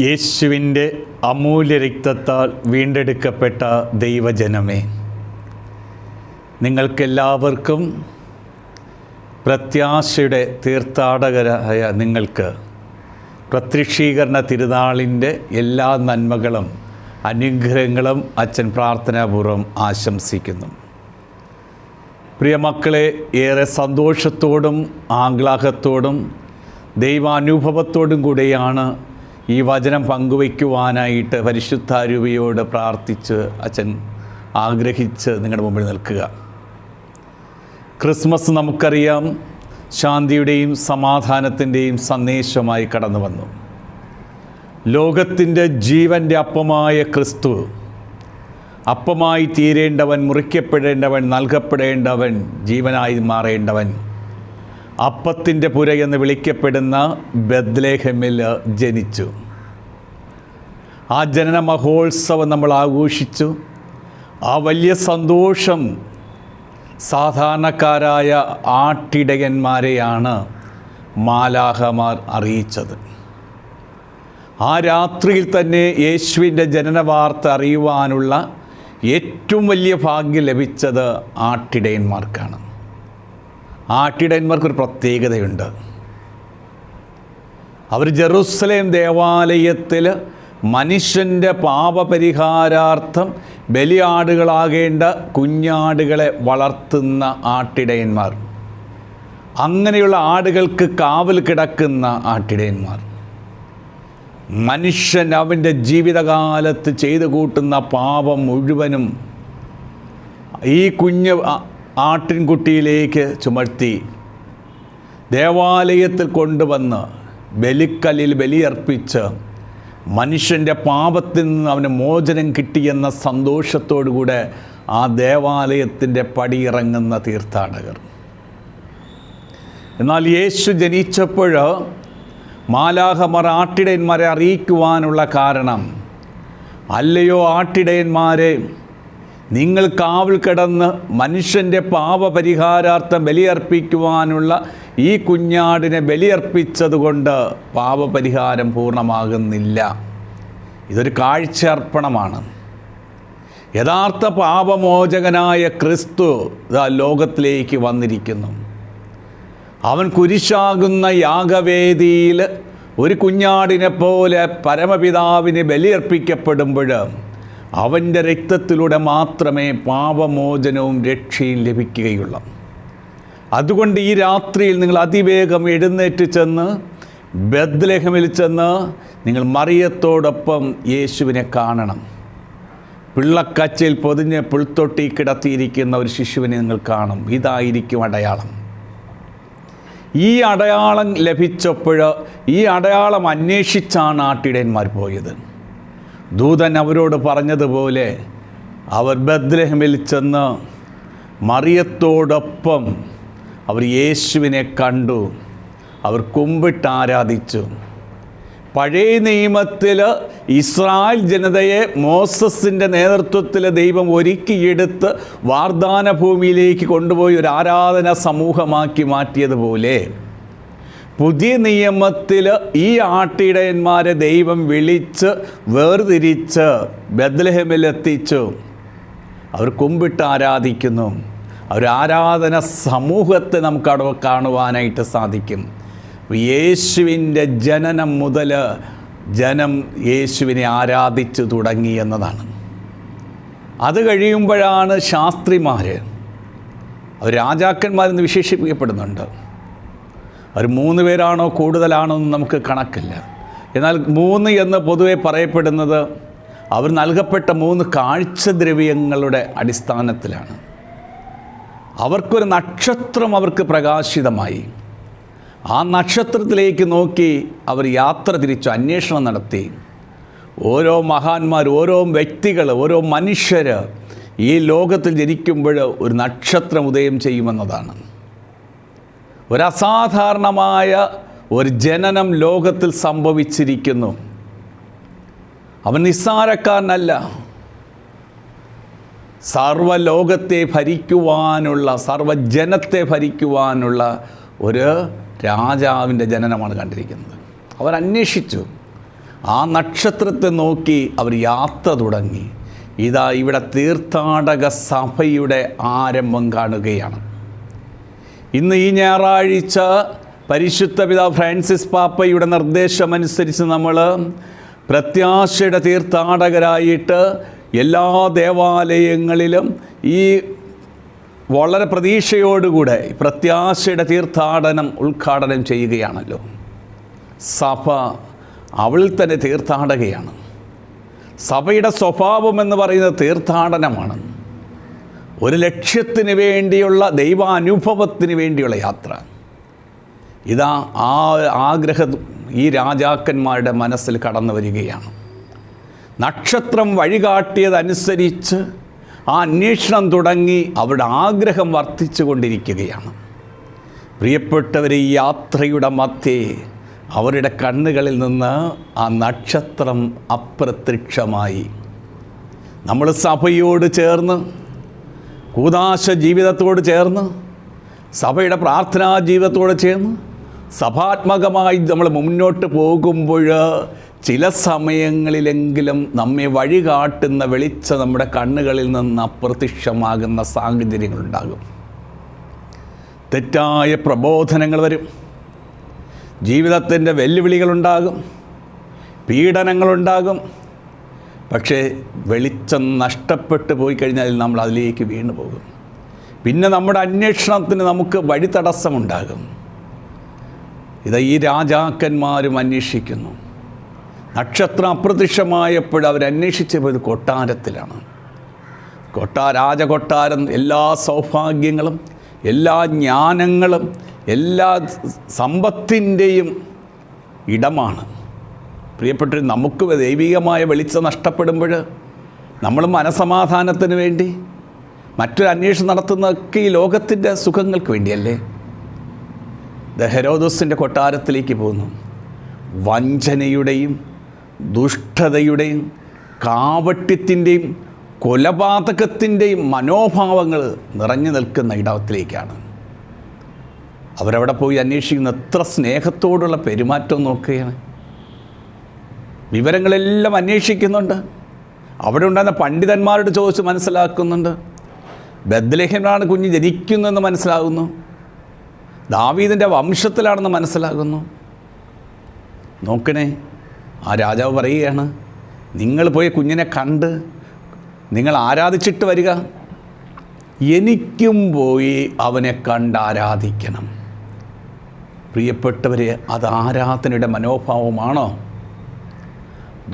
യേശുവിൻ്റെ അമൂല്യ രക്തത്താൽ വീണ്ടെടുക്കപ്പെട്ട ദൈവജനമേ, നിങ്ങൾക്കെല്ലാവർക്കും പ്രത്യാശയുടെ തീർത്ഥാടകരായ നിങ്ങൾക്ക് പ്രത്യക്ഷീകരണ തിരുനാളിൻ്റെ എല്ലാ നന്മകളും അനുഗ്രഹങ്ങളും അച്ഛൻ പ്രാർത്ഥനാപൂർവ്വം ആശംസിക്കുന്നു. പ്രിയമക്കളെ, ഏറെ സന്തോഷത്തോടും ആഹ്ലാദത്തോടും ദൈവാനുഭവത്തോടും കൂടെയാണ് ഈ വചനം പങ്കുവയ്ക്കുവാനായിട്ട് പരിശുദ്ധാരൂപിയോട് പ്രാർത്ഥിച്ച് അച്ഛൻ ആഗ്രഹിച്ച് നിങ്ങളുടെ മുമ്പിൽ നിൽക്കുക. ക്രിസ്മസ് നമുക്കറിയാം, ശാന്തിയുടെയും സമാധാനത്തിൻ്റെയും സന്ദേശമായി കടന്നു വന്നു. ലോകത്തിൻ്റെ ജീവൻ്റെ അപ്പമായ ക്രിസ്തു, അപ്പമായി തീരേണ്ടവൻ, മുറിക്കപ്പെടേണ്ടവൻ, നൽകപ്പെടേണ്ടവൻ, ജീവനായി മാറേണ്ടവൻ, അപ്പത്തിൻ്റെ പുര എന്ന് വിളിക്കപ്പെടുന്ന ബെത്ലഹേമിൽ ജനിച്ചു. ആ ജനന മഹോത്സവം നമ്മൾ ആഘോഷിച്ചു. ആ വലിയ സന്തോഷം സാധാരണക്കാരായ ആട്ടിടയന്മാരെയാണ് മാലാഖമാർ അറിയിച്ചത്. ആ രാത്രിയിൽ തന്നെ യേശുവിൻ്റെ ജനന വാർത്ത അറിയുവാനുള്ള ഏറ്റവും വലിയ ഭാഗ്യം ലഭിച്ചത് ആട്ടിടയന്മാർക്കാണ്. ആട്ടിടയന്മാർക്കൊരു പ്രത്യേകതയുണ്ട്. അവർ ജെറുസലേം ദേവാലയത്തിൽ മനുഷ്യൻ്റെ പാപപരിഹാരാർത്ഥം ബലിയാടുകളാകേണ്ട കുഞ്ഞാടുകളെ വളർത്തുന്ന ആട്ടിടയന്മാർ, അങ്ങനെയുള്ള ആടുകൾക്ക് കാവൽ കിടക്കുന്ന ആട്ടിടയന്മാർ, മനുഷ്യൻ അവൻ്റെ ജീവിതകാലത്ത് ചെയ്തു കൂട്ടുന്ന പാപം മുഴുവനും ഈ കുഞ്ഞ് ആട്ടിൻകുട്ടിയിലേക്ക് ചുമത്തി ദേവാലയത്തിൽ കൊണ്ടുവന്ന് ബലിക്കല്ലിൽ ബലിയർപ്പിച്ച് മനുഷ്യൻ്റെ പാപത്തിൽ നിന്ന് അവന് മോചനം കിട്ടിയെന്ന സന്തോഷത്തോടുകൂടെ ആ ദേവാലയത്തിൻ്റെ പടിയിറങ്ങുന്ന തീർത്ഥാടകർ. എന്നാൽ യേശു ജനിച്ചപ്പോൾ മാലാഖമാർ ആട്ടിടയന്മാരെ അറിയിക്കുവാനുള്ള കാരണം, അല്ലയോ ആട്ടിടയന്മാരെ, നിങ്ങൾ കാവൽ കിടന്ന് മനുഷ്യൻ്റെ പാപപരിഹാരാർത്ഥം ബലിയർപ്പിക്കുവാനുള്ള ഈ കുഞ്ഞാടിനെ ബലിയർപ്പിച്ചതുകൊണ്ട് പാപപരിഹാരം പൂർണ്ണമാകുന്നില്ല. ഇതൊരു കാഴ്ചയർപ്പണമാണ്. യഥാർത്ഥ പാപമോചകനായ ക്രിസ്തു ലോകത്തിലേക്ക് വന്നിരിക്കുന്നു. അവൻ കുരിശാകുന്ന യാഗവേദിയിൽ ഒരു കുഞ്ഞാടിനെ പോലെ പരമപിതാവിന് ബലിയർപ്പിക്കപ്പെടുമ്പോൾ അവൻ്റെ രക്തത്തിലൂടെ മാത്രമേ പാപമോചനവും രക്ഷയും ലഭിക്കുകയുള്ളൂ. അതുകൊണ്ട് ഈ രാത്രിയിൽ നിങ്ങൾ അതിവേഗം എഴുന്നേറ്റ് ചെന്ന് ബെത്ലഹേമിൽ ചെന്ന് നിങ്ങൾ മറിയത്തോടൊപ്പം യേശുവിനെ കാണണം. പിള്ളക്കച്ചയിൽ പൊതിഞ്ഞ് പുൽത്തൊട്ടി കിടത്തിയിരിക്കുന്ന ഒരു ശിശുവിനെ നിങ്ങൾ കാണും. ഇതായിരിക്കും അടയാളം. ഈ അടയാളം ലഭിച്ചപ്പോൾ ഈ അടയാളം അന്വേഷിച്ചാണ് ആട്ടിടയന്മാർ പോയത്. ദൂതൻ അവരോട് പറഞ്ഞതുപോലെ അവർ ബെത്ലഹേമിൽ ചെന്ന് മറിയത്തോടൊപ്പം അവർ യേശുവിനെ കണ്ടു. അവർ കുമ്പിട്ട് ആരാധിച്ചു. പഴയ നിയമത്തിൽ ഇസ്രായേൽ ജനതയെ മോസസിൻ്റെ നേതൃത്വത്തിൽ ദൈവം ഒരുക്കിയെടുത്ത് വാഗ്ദാന ഭൂമിയിലേക്ക് കൊണ്ടുപോയി ഒരു ആരാധന സമൂഹമാക്കി മാറ്റിയതുപോലെ പുതിയ നിയമത്തിൽ ഈ ആട്ടിടയന്മാരെ ദൈവം വിളിച്ച് വേർതിരിച്ച് ബെത്ലഹേമിലെത്തിച്ചു. അവർ കുമ്പിട്ട് ആരാധിക്കുന്നു. അവർ ആരാധന സമൂഹത്തെ നമുക്ക് അവിടെ കാണുവാനായിട്ട് സാധിക്കും. യേശുവിൻ്റെ ജനനം മുതൽ ജനം യേശുവിനെ ആരാധിച്ചു തുടങ്ങി എന്നതാണ്. അത് കഴിയുമ്പോഴാണ് ശാസ്ത്രിമാർ, അവർ രാജാക്കന്മാരെന്ന് വിശേഷിപ്പിക്കപ്പെടുന്നുണ്ട്. അവർ 3 പേരാണോ കൂടുതലാണോ എന്ന് നമുക്ക് കണക്കില്ല. എന്നാൽ 3 എന്ന് പൊതുവെ പറയപ്പെടുന്നത് അവർ നൽകപ്പെട്ട 3 കാഴ്ചദ്രവ്യങ്ങളുടെ അടിസ്ഥാനത്തിലാണ്. അവർക്കൊരു നക്ഷത്രം അവർക്ക് പ്രകാശിതമായി. ആ നക്ഷത്രത്തിലേക്ക് നോക്കി അവർ യാത്ര തിരിച്ചു, അന്വേഷണം നടത്തി. ഓരോ മഹാന്മാർ, ഓരോ വ്യക്തികൾ, ഓരോ മനുഷ്യർ ഈ ലോകത്തിൽ ജനിക്കുമ്പോൾ ഒരു നക്ഷത്രം ഉദയം ചെയ്യുമെന്നതാണ്. ഒരസാധാരണമായ ഒരു ജനനം ലോകത്തിൽ സംഭവിച്ചിരിക്കുന്നു. അവൻ നിസ്സാരക്കാരനല്ല. സർവ്വലോകത്തെ ഭരിക്കുവാനുള്ള, സർവ്വജനത്തെ ഭരിക്കുവാനുള്ള ഒരു രാജാവിൻ്റെ ജനനമാണ് കണ്ടിരിക്കുന്നത്. അവരന്വേഷിച്ചു. ആ നക്ഷത്രത്തെ നോക്കി അവർ യാത്ര തുടങ്ങി. ഇതാ ഇവിടെ തീർത്ഥാടക സഭയുടെ ആരംഭം കാണുകയാണ്. ഇന്ന് ഈ ഞായറാഴ്ച പരിശുദ്ധ പിതാവ് ഫ്രാൻസിസ് പാപ്പയുടെ നിർദ്ദേശമനുസരിച്ച് നമ്മൾ പ്രത്യാശയുടെ തീർത്ഥാടകരായിട്ട് എല്ലാ ദേവാലയങ്ങളിലും ഈ വളരെ പ്രതീക്ഷയോടുകൂടെ പ്രത്യാശയുടെ തീർത്ഥാടനം ഉദ്ഘാടനം ചെയ്യുകയാണല്ലോ. സഭ അവൾ തന്നെ തീർത്ഥാടകയാണ്. സഭയുടെ സ്വഭാവം എന്ന് പറയുന്നത് തീർത്ഥാടനമാണ്. ഒരു ലക്ഷ്യത്തിന് വേണ്ടിയുള്ള ദൈവാനുഭവത്തിന് വേണ്ടിയുള്ള യാത്ര. ഇതാ ആ ആഗ്രഹം ഈ രാജാക്കന്മാരുടെ മനസ്സിൽ കടന്നു വരികയാണ്. നക്ഷത്രം വഴികാട്ടിയതനുസരിച്ച് ആ അന്വേഷണം തുടങ്ങി. അവരുടെ ആഗ്രഹം വർദ്ധിച്ചു കൊണ്ടിരിക്കുകയാണ്. പ്രിയപ്പെട്ടവരെ, ഈ യാത്രയുടെ മധ്യേ അവരുടെ കണ്ണുകളിൽ നിന്ന് ആ നക്ഷത്രം അപ്രത്യക്ഷമായി. നമ്മൾ സഭയോട് ചേർന്ന്, കൂദാശ ജീവിതത്തോട് ചേർന്ന്, സഭയുടെ പ്രാർത്ഥനാ ജീവിതത്തോട് ചേർന്ന് സഭാത്മകമായി നമ്മൾ മുന്നോട്ട് പോകുമ്പോൾ ചില സമയങ്ങളിലെങ്കിലും നമ്മെ വഴികാട്ടുന്ന വെളിച്ചം നമ്മുടെ കണ്ണുകളിൽ നിന്ന് അപ്രത്യക്ഷമാകുന്ന സാഹചര്യങ്ങളുണ്ടാകും. തെറ്റായ പ്രബോധനങ്ങൾ വരും. ജീവിതത്തിൻ്റെ വെല്ലുവിളികളുണ്ടാകും, പീഡനങ്ങളുണ്ടാകും. പക്ഷേ വെളിച്ചം നഷ്ടപ്പെട്ടു പോയി കഴിഞ്ഞാൽ നമ്മൾ അതിലേക്ക് വീണു പോകും. പിന്നെ നമ്മുടെ അന്വേഷണത്തിന് നമുക്ക് വഴി തടസ്സമുണ്ടാകും. ഇത് ഈ രാജാക്കന്മാരും അന്വേഷിക്കുന്നു. നക്ഷത്രം അപ്രത്യക്ഷമായപ്പോൾ അവരന്വേഷിച്ച് പോയത് കൊട്ടാരത്തിലാണ്. രാജകൊട്ടാരം എല്ലാ സൗഭാഗ്യങ്ങളും, എല്ലാ ജ്ഞാനങ്ങളും, എല്ലാ സമ്പത്തിൻ്റെയും ഇടമാണ്. പ്രിയപ്പെട്ട, നമുക്ക് ദൈവികമായ വെളിച്ചം നഷ്ടപ്പെടുമ്പോൾ നമ്മൾ മനസമാധാനത്തിന് വേണ്ടി മറ്റൊരു അന്വേഷണം നടത്തുന്നതൊക്കെ ഈ ലോകത്തിൻ്റെ സുഖങ്ങൾക്ക് വേണ്ടിയല്ലേ? ഹെരോദോസിൻ്റെ കൊട്ടാരത്തിലേക്ക് പോകുന്നു. വഞ്ചനയുടെയും ദുഷ്ടതയുടെയും കാപട്യത്തിൻ്റെയും കൊലപാതകത്തിൻ്റെയും മനോഭാവങ്ങൾ നിറഞ്ഞു നിൽക്കുന്ന ഇടത്തിലേക്കാണ് അവരവിടെ പോയി അന്വേഷിക്കുന്ന. എത്ര സ്നേഹത്തോടുള്ള പെരുമാറ്റം നോക്കുകയാണ്. വിവരങ്ങളെല്ലാം അന്വേഷിക്കുന്നുണ്ട്. അവിടെ ഉണ്ടായിരുന്ന പണ്ഡിതന്മാരോട് ചോദിച്ച് മനസ്സിലാക്കുന്നുണ്ട്. ബത്ലഹേമിലാണ് കുഞ്ഞ് ജനിക്കുന്നതെന്ന് മനസ്സിലാകുന്നു. ദാവീദിൻ്റെ വംശത്തിലാണെന്ന് മനസ്സിലാകുന്നു. നോക്കണേ, ആ രാജാവ് പറയുകയാണ്, നിങ്ങൾ പോയി കുഞ്ഞിനെ കണ്ട് നിങ്ങൾ ആരാധിച്ചിട്ട് വരിക. എനിക്കും പോയി അവനെ കണ്ട് ആരാധിക്കണം. പ്രിയപ്പെട്ടവരെ, അത് ആരാധനയുടെ മനോഭാവമാണോ?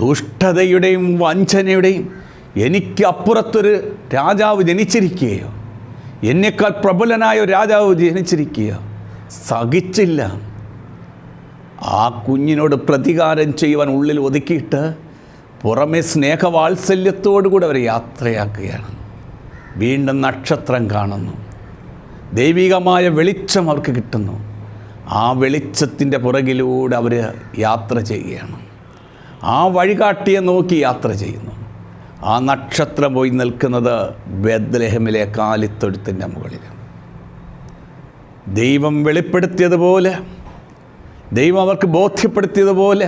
ദുഷ്ടതയുടെയും വഞ്ചനയുടെയും എനിക്ക് അപ്പുറത്തൊരു രാജാവ് ജനിച്ചിരിക്കുകയോ, എന്നേക്കാൾ പ്രബലനായ ഒരു രാജാവ് ജനിച്ചിരിക്കുകയോ സഹിച്ചില്ല. ആ കുഞ്ഞിനോട് പ്രതികാരം ചെയ്യുവാൻ ഉള്ളിൽ ഒതുക്കിയിട്ട് പുറമെ സ്നേഹവാത്സല്യത്തോടുകൂടി അവർ യാത്രയാക്കുകയാണ്. വീണ്ടും നക്ഷത്രം കാണുന്നു. ദൈവികമായ വെളിച്ചം അവർക്ക് കിട്ടുന്നു. ആ വെളിച്ചത്തിൻ്റെ പുറകിലൂടെ അവർ യാത്ര ചെയ്യുകയാണ്. ആ വഴികാട്ടിയെ നോക്കി യാത്ര ചെയ്യുന്നു. ആ നക്ഷത്രം പോയി നിൽക്കുന്നത് ബത്ലഹേമിലെ കാലിത്തൊഴുത്തിൻ്റെ മുകളിൽ. ദൈവം വെളിപ്പെടുത്തിയതുപോലെ, ദൈവം അവർക്ക് ബോധ്യപ്പെടുത്തിയതുപോലെ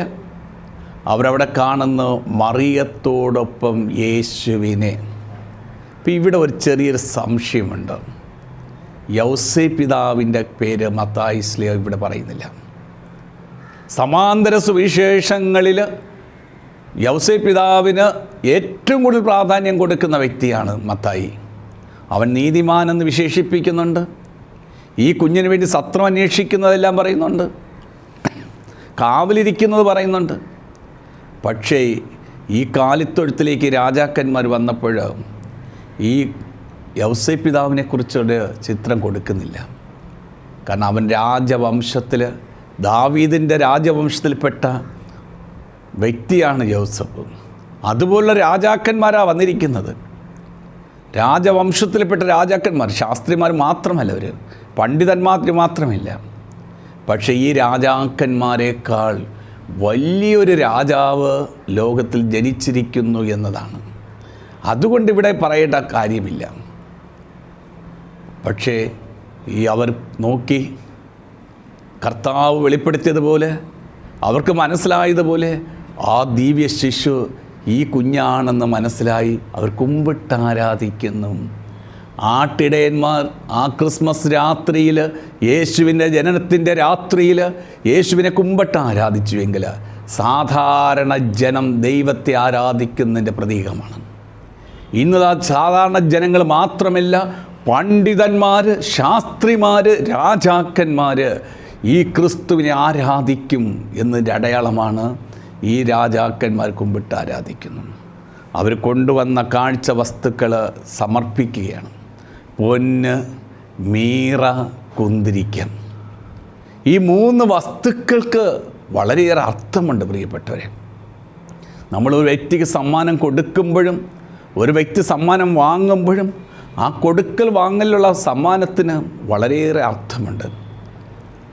അവരവിടെ കാണുന്നു മറിയത്തോടൊപ്പം യേശുവിനെ. ഇപ്പം ഇവിടെ ഒരു ചെറിയൊരു സംശയമുണ്ട്. യൗസേ പിതാവിൻ്റെ പേര് മത്തായി ശ്ലീഹ ഇവിടെ പറയുന്നില്ല. സമാന്തര സുവിശേഷങ്ങളിൽ യൗസേ പിതാവിന് ഏറ്റവും കൂടുതൽ പ്രാധാന്യം കൊടുക്കുന്ന വ്യക്തിയാണ് മത്തായി. അവൻ നീതിമാനെന്ന് വിശേഷിപ്പിക്കുന്നുണ്ട്. ഈ കുഞ്ഞിന് വേണ്ടി സത്രം അന്വേഷിക്കുന്നതെല്ലാം പറയുന്നുണ്ട്, കാവലിരിക്കുന്നത് പറയുന്നുണ്ട്. പക്ഷേ ഈ കാലിത്തൊഴുത്തിലേക്ക് രാജാക്കന്മാർ വന്നപ്പോൾ ഈ യൗസേ പിതാവിനെക്കുറിച്ചൊരു ചിത്രം കൊടുക്കുന്നില്ല. കാരണം അവൻ രാജവംശത്തിൽ, ദാവീദിൻ്റെ രാജവംശത്തിൽപ്പെട്ട വ്യക്തിയാണ് യൗസഫ്. അതുപോലുള്ള രാജാക്കന്മാരാണ് വന്നിരിക്കുന്നത്. രാജവംശത്തിൽപ്പെട്ട രാജാക്കന്മാർ, ശാസ്ത്രിമാർ മാത്രമല്ല, അവർ പണ്ഡിതന്മാർ മാത്രമില്ല. പക്ഷേ ഈ രാജാക്കന്മാരെക്കാൾ വലിയൊരു രാജാവ് ലോകത്തിൽ ജനിച്ചിരിക്കുന്നു എന്നതാണ്. അതുകൊണ്ട് ഇവിടെ പറയേണ്ട കാര്യമില്ല. പക്ഷേ ഈ അവർ നോക്കി കർത്താവ് വെളിപ്പെടുത്തിയതുപോലെ, അവർക്ക് മനസ്സിലായതുപോലെ ആ ദിവ്യ ശിശു ഈ കുഞ്ഞാണെന്ന് മനസ്സിലായി അവർ കുമ്പിട്ട് ആരാധിക്കുന്നു. ആട്ടിടയന്മാർ ആ ക്രിസ്മസ് രാത്രിയിൽ, യേശുവിൻ്റെ ജനനത്തിൻ്റെ രാത്രിയിൽ യേശുവിനെ കുമ്പിട്ട് ആരാധിച്ചുവെങ്കിൽ സാധാരണ ജനം ദൈവത്തെ ആരാധിക്കുന്നതിൻ്റെ പ്രതീകമാണ്. ഇന്ന് സാധാരണ ജനങ്ങൾ മാത്രമല്ല, പണ്ഡിതന്മാർ, ശാസ്ത്രിമാർ, രാജാക്കന്മാർ ഈ ക്രിസ്തുവിനെ ആരാധിക്കും എന്നതിൻ്റെ അടയാളമാണ് ഈ രാജാക്കന്മാർ കുമ്പിട്ട് ആരാധിക്കുന്നു. അവർ കൊണ്ടുവന്ന കാഴ്ച വസ്തുക്കൾ സമർപ്പിക്കുകയാണ്. പൊന്ന്, മീറ, കുന്തിരിക്കം. ഈ 3 വസ്തുക്കൾക്ക് വളരെയേറെ അർത്ഥമുണ്ട് പ്രിയപ്പെട്ടവരെ. നമ്മളൊരു വ്യക്തിക്ക് സമ്മാനം കൊടുക്കുമ്പോഴും ഒരു വ്യക്തി സമ്മാനം വാങ്ങുമ്പോഴും ആ കൊടുക്കൽ വാങ്ങലിലുള്ള സമ്മാനത്തിന് വളരെയേറെ അർത്ഥമുണ്ട്.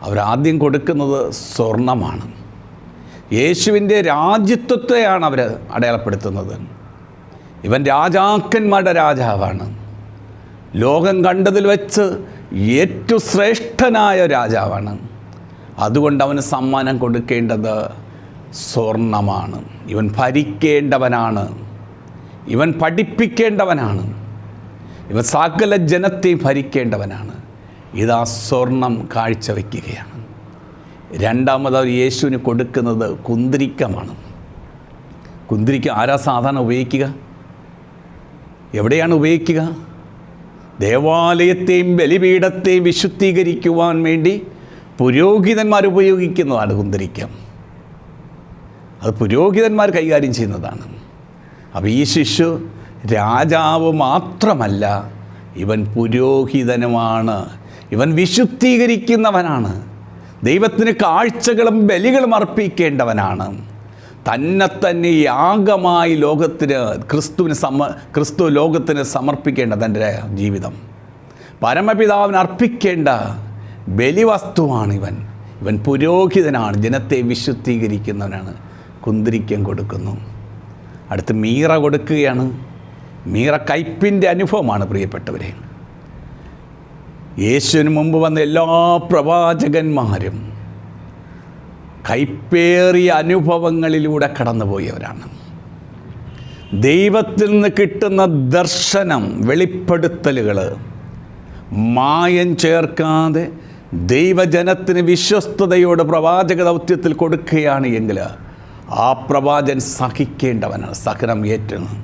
അവരാദ്യം കൊടുക്കുന്നത് സ്വർണമാണ്. യേശുവിൻ്റെ രാജ്യത്വത്തെയാണ് അവർ അടയാളപ്പെടുത്തുന്നത്. ഇവൻ രാജാക്കന്മാരുടെ രാജാവാണ്. ലോകം കണ്ടതിൽ വെച്ച് ഏറ്റവും ശ്രേഷ്ഠനായ രാജാവാണ്. അതുകൊണ്ട് അവന് സമ്മാനം കൊടുക്കേണ്ടത് സ്വർണമാണ്. ഇവൻ ഭരിക്കേണ്ടവനാണ്, ഇവൻ പഠിപ്പിക്കേണ്ടവനാണ്, ഇവൻ സകല ജനത്തെയും ഭരിക്കേണ്ടവനാണ്. ഇതാ സ്വർണം കാഴ്ചവെക്കുകയാണ്. രണ്ടാമത് അവർ യേശുവിന് കൊടുക്കുന്നത് കുന്തിരിക്കമാണ്. കുന്തിരിക്കം ആരാ സാധാരണ ഉപയോഗിക്കുക? എവിടെയാണ് ഉപയോഗിക്കുക? ദേവാലയത്തെയും ബലിപീഠത്തെയും വിശുദ്ധീകരിക്കുവാൻ വേണ്ടി പുരോഹിതന്മാർ ഉപയോഗിക്കുന്നതാണ് കുന്തിരിക്കം. അത് പുരോഹിതന്മാർ കൈകാര്യം ചെയ്യുന്നതാണ്. അപ്പോൾ ഈ ശിശു രാജാവ് മാത്രമല്ല, ഇവൻ പുരോഹിതനുമാണ്, ഇവൻ വിശുദ്ധീകരിക്കുന്നവനാണ്, ദൈവത്തിന് കാഴ്ചകളും ബലികളും അർപ്പിക്കേണ്ടവനാണ്, തന്നെ യാഗമായി ലോകത്തിന് ക്രിസ്തു ലോകത്തിന് സമർപ്പിക്കേണ്ട തൻ്റെ ജീവിതം പരമപിതാവിന് അർപ്പിക്കേണ്ട ബലിവസ്തുവാണ് ഇവൻ പുരോഹിതനാണ്, ജനത്തെ വിശുദ്ധീകരിക്കുന്നവനാണ്. കുന്തിരിക്കം കൊടുക്കുന്നു. അടുത്ത് മീറ കൊടുക്കുകയാണ്. മീറ കയ്പിൻ്റെ അനുഭവമാണ് പ്രിയപ്പെട്ടവരെ. യേശുവിന് മുമ്പ് വന്ന എല്ലാ പ്രവാചകന്മാരും കൈപ്പേറിയ അനുഭവങ്ങളിലൂടെ കടന്നുപോയവരാണ്. ദൈവത്തിൽ നിന്ന് കിട്ടുന്ന ദർശനം, വെളിപ്പെടുത്തലുകൾ മായം ചേർക്കാതെ ദൈവജനത്തിന് വിശ്വസ്തയോട് പ്രവാചക ദൗത്യത്തിൽ കൊടുക്കുകയാണ് എങ്കിൽ ആ പ്രവാചകൻ സഹിക്കേണ്ടവനാണ്, സഹനം ഏറ്റണം.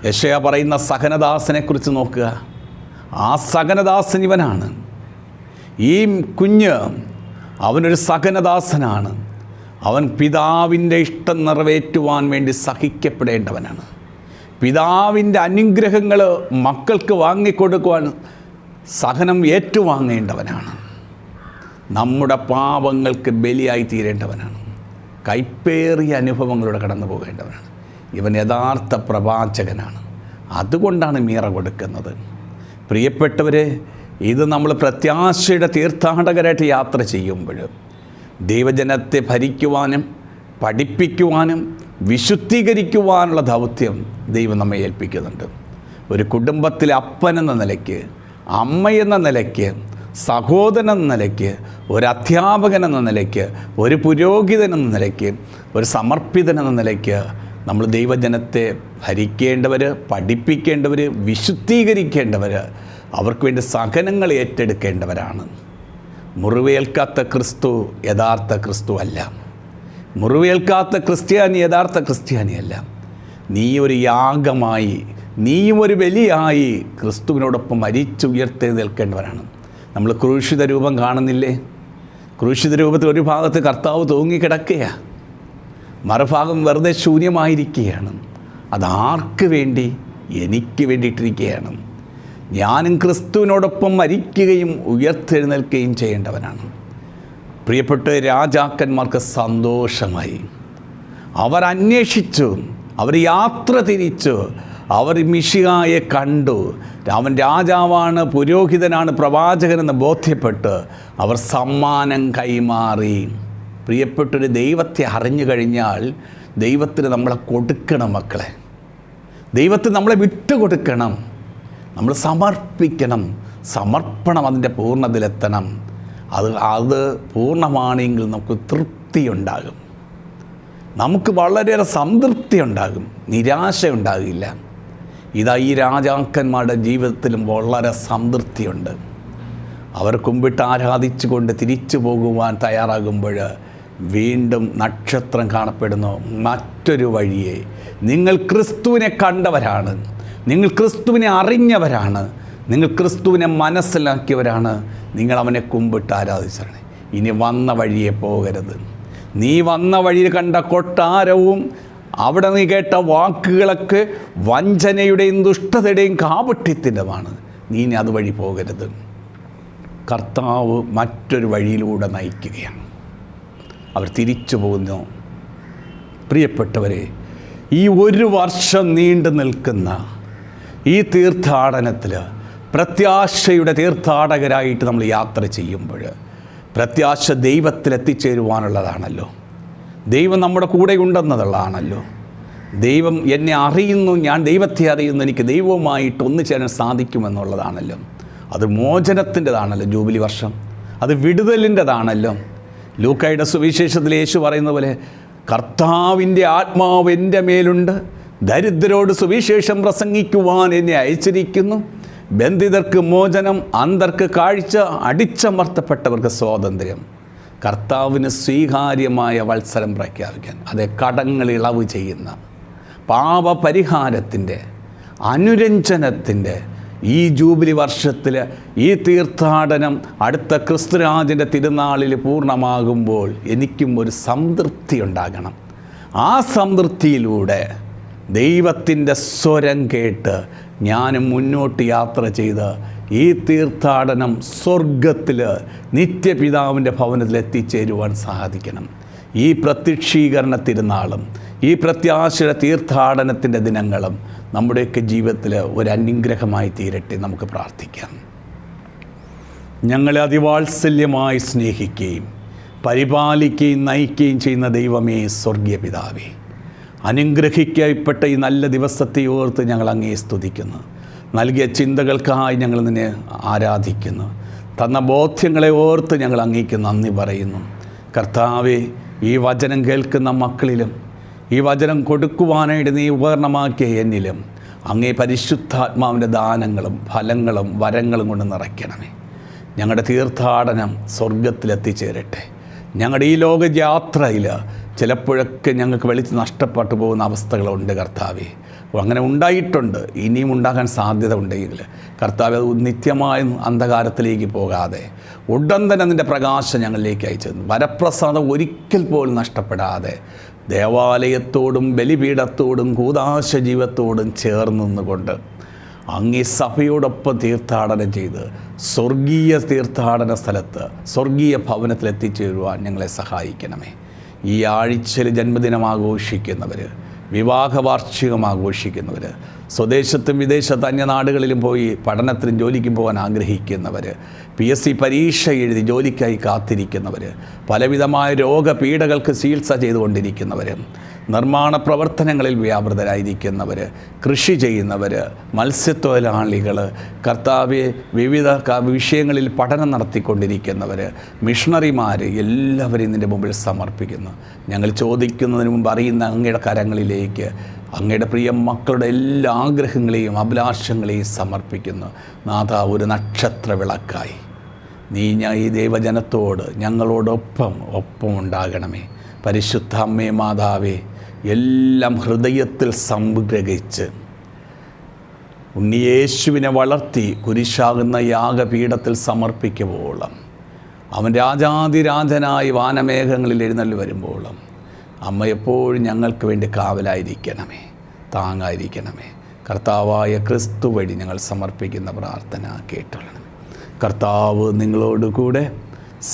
യെശയ്യാ പറയുന്ന സഹനദാസനെക്കുറിച്ച് നോക്കുക. ആ സഹനദാസൻ ഇവനാണ്. ഈ കുഞ്ഞ് അവനൊരു സഹനദാസനാണ്. അവൻ പിതാവിൻ്റെ ഇഷ്ടം നിറവേറ്റുവാൻ വേണ്ടി സഹിക്കപ്പെടേണ്ടവനാണ്. പിതാവിൻ്റെ അനുഗ്രഹങ്ങൾ മക്കൾക്ക് വാങ്ങിക്കൊടുക്കുവാൻ സഹനം ഏറ്റുവാങ്ങേണ്ടവനാണ്. നമ്മുടെ പാപങ്ങൾക്ക് ബലിയായി തീരേണ്ടവനാണ്. കൈപ്പേറിയ അനുഭവങ്ങളിലൂടെ കടന്നു പോകേണ്ടവനാണ്. ഇവൻ യഥാർത്ഥ പ്രവാചകനാണ്. അതുകൊണ്ടാണ് മീറ കൊടുക്കുന്നത്. പ്രിയപ്പെട്ടവരെ, ഇത് നമ്മൾ പ്രത്യാശയുടെ തീർത്ഥാടകരായിട്ട് യാത്ര ചെയ്യുമ്പോൾ ദൈവജനത്തെ ഭരിക്കുവാനും പഠിപ്പിക്കുവാനും വിശുദ്ധീകരിക്കുവാനുള്ള ദൗത്യം ദൈവം നമ്മെ ഏൽപ്പിക്കുന്നുണ്ട്. ഒരു കുടുംബത്തിലെ അപ്പനെന്ന നിലയ്ക്ക്, അമ്മയെന്ന നിലയ്ക്ക്, സഹോദരൻ എന്ന നിലയ്ക്ക്, ഒരു അധ്യാപകൻ എന്ന നിലയ്ക്ക്, ഒരു പുരോഹിതൻ എന്ന നിലയ്ക്ക്, ഒരു സമർപ്പിതൻ എന്ന നിലയ്ക്ക് നമ്മൾ ദൈവജനത്തെ ഭരിക്കേണ്ടവർ, പഠിപ്പിക്കേണ്ടവർ, വിശുദ്ധീകരിക്കേണ്ടവർ, അവർക്ക് വേണ്ടി സഹനങ്ങൾ ഏറ്റെടുക്കേണ്ടവരാണ്. മുറിവേൽക്കാത്ത ക്രിസ്തു യഥാർത്ഥ ക്രിസ്തു അല്ല. മുറിവേൽക്കാത്ത ക്രിസ്ത്യാനി യഥാർത്ഥ ക്രിസ്ത്യാനിയല്ല. നീ ഒരു യാഗമായി, നീയും ഒരു ബലിയായി ക്രിസ്തുവിനോടൊപ്പം മരിച്ചുയർത്തി നിൽക്കേണ്ടവരാണ്. നമ്മൾ ക്രൂശിത രൂപം കാണുന്നില്ലേ? ക്രൂശിത രൂപത്തിൽ ഒരു ഭാഗത്ത് കർത്താവ് തൂങ്ങിക്കിടക്കുകയാണ്, മറുഭാഗം വെറുതെ ശൂന്യമായിരിക്കുകയാണ്. അതാർക്ക് വേണ്ടി? എനിക്ക് വേണ്ടിയിട്ടിരിക്കുകയാണ്. ഞാനും ക്രിസ്തുവിനോടൊപ്പം മരിക്കുകയും ഉയർത്തെഴുന്നേൽക്കുകയും ചെയ്യേണ്ടവനാണ്. പ്രിയപ്പെട്ട രാജാക്കന്മാർക്ക് സന്തോഷമായി. അവർ അന്വേഷിച്ചു, അവർ യാത്ര തിരിച്ചു, അവർ മിശിഹായെ കണ്ടു. അവൻ രാജാവാണ്, പുരോഹിതനാണ്, പ്രവാചകനെന്ന് ബോധ്യപ്പെട്ട് അവർ സമ്മാനം കൈമാറി. പ്രിയപ്പെട്ടൊരു ദൈവത്തെ അറിഞ്ഞു കഴിഞ്ഞാൽ ദൈവത്തിന് നമ്മളെ കൊടുക്കണം. മക്കളെ, ദൈവത്തിന് നമ്മളെ വിട്ടുകൊടുക്കണം, നമ്മൾ സമർപ്പിക്കണം. സമർപ്പണം അതിൻ്റെ പൂർണ്ണതയിലെത്തണം. അത് പൂർണ്ണമാണെങ്കിൽ നമുക്ക് തൃപ്തിയുണ്ടാകും. നമുക്ക് വളരെയേറെ സംതൃപ്തി ഉണ്ടാകും, നിരാശ ഉണ്ടാകില്ല. ഇതാ ഈ രാജാക്കന്മാരുടെ ജീവിതത്തിലും വളരെ സംതൃപ്തിയുണ്ട്. അവർ കുമ്പിട്ട് ആരാധിച്ചുകൊണ്ട് തിരിച്ചു പോകുവാൻ തയ്യാറാകുമ്പോൾ വീണ്ടും നക്ഷത്രം കാണപ്പെടുന്നു. മറ്റൊരു വഴിയെ നിങ്ങൾ ക്രിസ്തുവിനെ കണ്ടവരാണ്, നിങ്ങൾ ക്രിസ്തുവിനെ അറിഞ്ഞവരാണ്, നിങ്ങൾ ക്രിസ്തുവിനെ മനസ്സിലാക്കിയവരാണ്, നിങ്ങൾ അവനെ കുമ്പിട്ട് ആരാധിച്ചാണ്. ഇനി വന്ന വഴിയെ പോകരുത്. നീ വന്ന വഴിയിൽ കണ്ട കൊട്ടാരവും അവിടെ നീ കേട്ട വാക്കുകളൊക്കെ വഞ്ചനയുടെയും ദുഷ്ടതയുടെയും കാപട്യത്തിൻ്റെതാണ്. നീ ഇനി അതുവഴി പോകരുത്. കർത്താവ് മറ്റൊരു വഴിയിലൂടെ നയിക്കുകയാണ്. അവർ തിരിച്ചു പോകുന്നു. പ്രിയപ്പെട്ടവരെ, ഈ 1 വർഷം നീണ്ടു നിൽക്കുന്ന ഈ തീർത്ഥാടനത്തിൽ പ്രത്യാശയുടെ തീർത്ഥാടകരായിട്ട് നമ്മൾ യാത്ര ചെയ്യുമ്പോൾ പ്രത്യാശ ദൈവത്തിൽ എത്തിച്ചേരുവാനുള്ളതാണല്ലോ. ദൈവം നമ്മുടെ കൂടെ ഉണ്ടെന്നതുള്ളതാണല്ലോ. ദൈവം എന്നെ അറിയുന്നു, ഞാൻ ദൈവത്തെ അറിയുന്നു, എനിക്ക് ദൈവവുമായിട്ട് ഒന്നുചേരാൻ സാധിക്കുമെന്നുള്ളതാണല്ലോ. അത് മോചനത്തിൻ്റെതാണല്ലോ ജൂബിലി വർഷം, അത് വിടുതലിൻ്റെതാണല്ലോ. ലൂക്കായുടെ സുവിശേഷത്തിൽ യേശു പറയുന്ന പോലെ കർത്താവിൻ്റെ ആത്മാവ് എൻ്റെ മേലുണ്ട്, ദരിദ്രരോട് സുവിശേഷം പ്രസംഗിക്കുവാൻ എന്നെ അയച്ചിരിക്കുന്നു, ബന്ധിതർക്ക് മോചനം, അന്ധർക്ക് കാഴ്ച, അടിച്ചമർത്തപ്പെട്ടവർക്ക് സ്വാതന്ത്ര്യം. കർത്താവിന് സ്വീകാര്യമായ വത്സരം പ്രഖ്യാപിക്കാൻ, അതെ, കടങ്ങൾ ഇളവ് ചെയ്യുന്ന, പാപപരിഹാരത്തിൻ്റെ, അനുരഞ്ജനത്തിൻ്റെ ഈ ജൂബിലി വർഷത്തിൽ ഈ തീർത്ഥാടനം അടുത്ത ക്രിസ്തുരാജൻ്റെ തിരുനാളിൽ പൂർണ്ണമാകുമ്പോൾ എനിക്കും ഒരു സംതൃപ്തി ഉണ്ടാകണം. ആ സംതൃപ്തിയിലൂടെ ദൈവത്തിൻ്റെ സ്വരം കേട്ട് ഞാനും മുന്നോട്ട് യാത്ര ചെയ്ത് ഈ തീർത്ഥാടനം സ്വർഗത്തിൽ നിത്യപിതാവിൻ്റെ ഭവനത്തിൽ എത്തിച്ചേരുവാൻ സാധിക്കണം. ഈ പ്രത്യക്ഷീകരണ തിരുനാളും ഈ പ്രത്യാശയുടെ തീർത്ഥാടനത്തിൻ്റെ ദിനങ്ങളും നമ്മുടെയൊക്കെ ജീവിതത്തിൽ ഒരു അനുഗ്രഹമായി തീരട്ടെ. നമുക്ക് പ്രാർത്ഥിക്കാം. ഞങ്ങളെ അതിവാത്സല്യമായി സ്നേഹിക്കുകയും പരിപാലിക്കുകയും നയിക്കുകയും ചെയ്യുന്ന ദൈവമേ, സ്വർഗീയ പിതാവേ, അനുഗ്രഹിക്കപ്പെട്ട ഈ നല്ല ദിവസത്തെ ഓർത്ത് ഞങ്ങൾ അങ്ങേ സ്തുതിക്കുന്നു. നൽകിയ ചിന്തകൾക്കായി ഞങ്ങൾ നിന്നെ ആരാധിക്കുന്നു. തന്ന ബോധ്യങ്ങളെ ഓർത്ത് ഞങ്ങൾ അങ്ങേക്ക് നന്ദി പറയുന്നു. കർത്താവേ, ഈ വചനം കേൾക്കുന്ന മക്കളിലും ഈ വചനം കൊടുക്കുവാനായിട്ട് നീ ഉപകരണമാക്കിയ എന്നിലും അങ്ങേ പരിശുദ്ധാത്മാവിൻ്റെ ദാനങ്ങളും ഫലങ്ങളും വരങ്ങളും കൊണ്ട് നിറയ്ക്കണമേ. ഞങ്ങളുടെ തീർത്ഥാടനം സ്വർഗത്തിലെത്തിച്ചേരട്ടെ. ഞങ്ങളുടെ ഈ ലോകയാത്രയിൽ ചിലപ്പോഴൊക്കെ ഞങ്ങൾക്ക് വെളിച്ച് നഷ്ടപ്പെട്ടു പോകുന്ന അവസ്ഥകളുണ്ട് കർത്താവേ. അങ്ങനെ ഉണ്ടായിട്ടുണ്ട്, ഇനിയും ഉണ്ടാകാൻ സാധ്യത ഉണ്ടെങ്കിൽ കർത്താവേ, അത് നിത്യമായ അന്ധകാരത്തിലേക്ക് പോകാതെ ഉടൻ തന്നെ നിൻ്റെ പ്രകാശം ഞങ്ങളിലേക്ക് അയച്ചു, വരപ്രസാദം ഒരിക്കൽ പോലും നഷ്ടപ്പെടാതെ ദേവാലയത്തോടും ബലിപീഠത്തോടും കൂദാശ ജീവിതത്തോടും ചേർന്ന് നിന്നുകൊണ്ട് അങ്ങേ സഭയോടൊപ്പം തീർത്ഥാടനം ചെയ്ത് സ്വർഗീയ തീർത്ഥാടന സ്ഥലത്ത് സ്വർഗീയ ഭവനത്തിൽ എത്തിച്ചേരുവാൻ ഞങ്ങളെ സഹായിക്കണമേ. ഈ ആഴ്ചയിൽ ജന്മദിനം ആഘോഷിക്കുന്നവർ, വിവാഹ വാർഷികം ആഘോഷിക്കുന്നവർ, സ്വദേശത്തും വിദേശത്ത് അന്യനാടുകളിലും പോയി പഠനത്തിനും ജോലിക്കും പോകാൻ ആഗ്രഹിക്കുന്നവർ, PSC പരീക്ഷ എഴുതി ജോലിക്കായി കാത്തിരിക്കുന്നവർ, പലവിധമായ രോഗപീഠകൾക്ക് ചികിത്സ ചെയ്തുകൊണ്ടിരിക്കുന്നവർ, നിർമ്മാണ പ്രവർത്തനങ്ങളിൽ വ്യാപൃതരായിരിക്കുന്നവർ, കൃഷി ചെയ്യുന്നവർ, മത്സ്യത്തൊഴിലാളികൾ, കർത്താവെ വിവിധ വിഷയങ്ങളിൽ പഠനം നടത്തിക്കൊണ്ടിരിക്കുന്നവർ, മിഷണറിമാർ, എല്ലാവരെയും നിൻ്റെ മുമ്പിൽ സമർപ്പിക്കുന്നു. ഞങ്ങൾ ചോദിക്കുന്നതിന് മുമ്പ് അറിയുന്ന അങ്ങയുടെ കരങ്ങളിലേക്ക് അങ്ങയുടെ പ്രിയ മക്കളുടെ എല്ലാ ആഗ്രഹങ്ങളെയും അഭിലാഷങ്ങളെയും സമർപ്പിക്കുന്നു. നാഥ, ഒരു നക്ഷത്ര വിളക്കായി നീ ഈ ദൈവജനത്തോട് ഞങ്ങളോടൊപ്പം ഉണ്ടാകണമേ. പരിശുദ്ധ അമ്മേ, മാതാവേ, എല്ലാം ഹൃദയത്തിൽ സംഗ്രഹിച്ച് ഉണ്ണിയേശുവിനെ വളർത്തി കുരിശാകുന്ന യാഗപീഠത്തിൽ സമർപ്പിക്കുമ്പോഴും അവൻ രാജാതിരാജനായി വാനമേഘങ്ങളിൽ എഴുന്നള്ളി വരുമ്പോഴും അമ്മ എപ്പോഴും ഞങ്ങൾക്ക് വേണ്ടി കാവലായിരിക്കണമേ, താങ്ങായിരിക്കണമേ. കർത്താവായ ക്രിസ്തു വഴി ഞങ്ങൾ സമർപ്പിക്കുന്ന പ്രാർത്ഥന കേട്ടോളണം. കർത്താവ് നിങ്ങളോടുകൂടെ.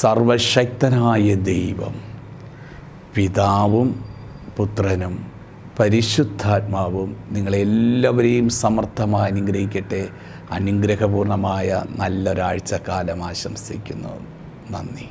സർവശക്തനായ ദൈവം പിതാവും പുത്രനും പരിശുദ്ധാത്മാവും നിങ്ങളെല്ലാവരെയും സമർത്ഥമായി അനുഗ്രഹിക്കട്ടെ. അനുഗ്രഹപൂർണമായ നല്ലൊരാഴ്ചക്കാലം ആശംസിക്കുന്നു. നന്ദി.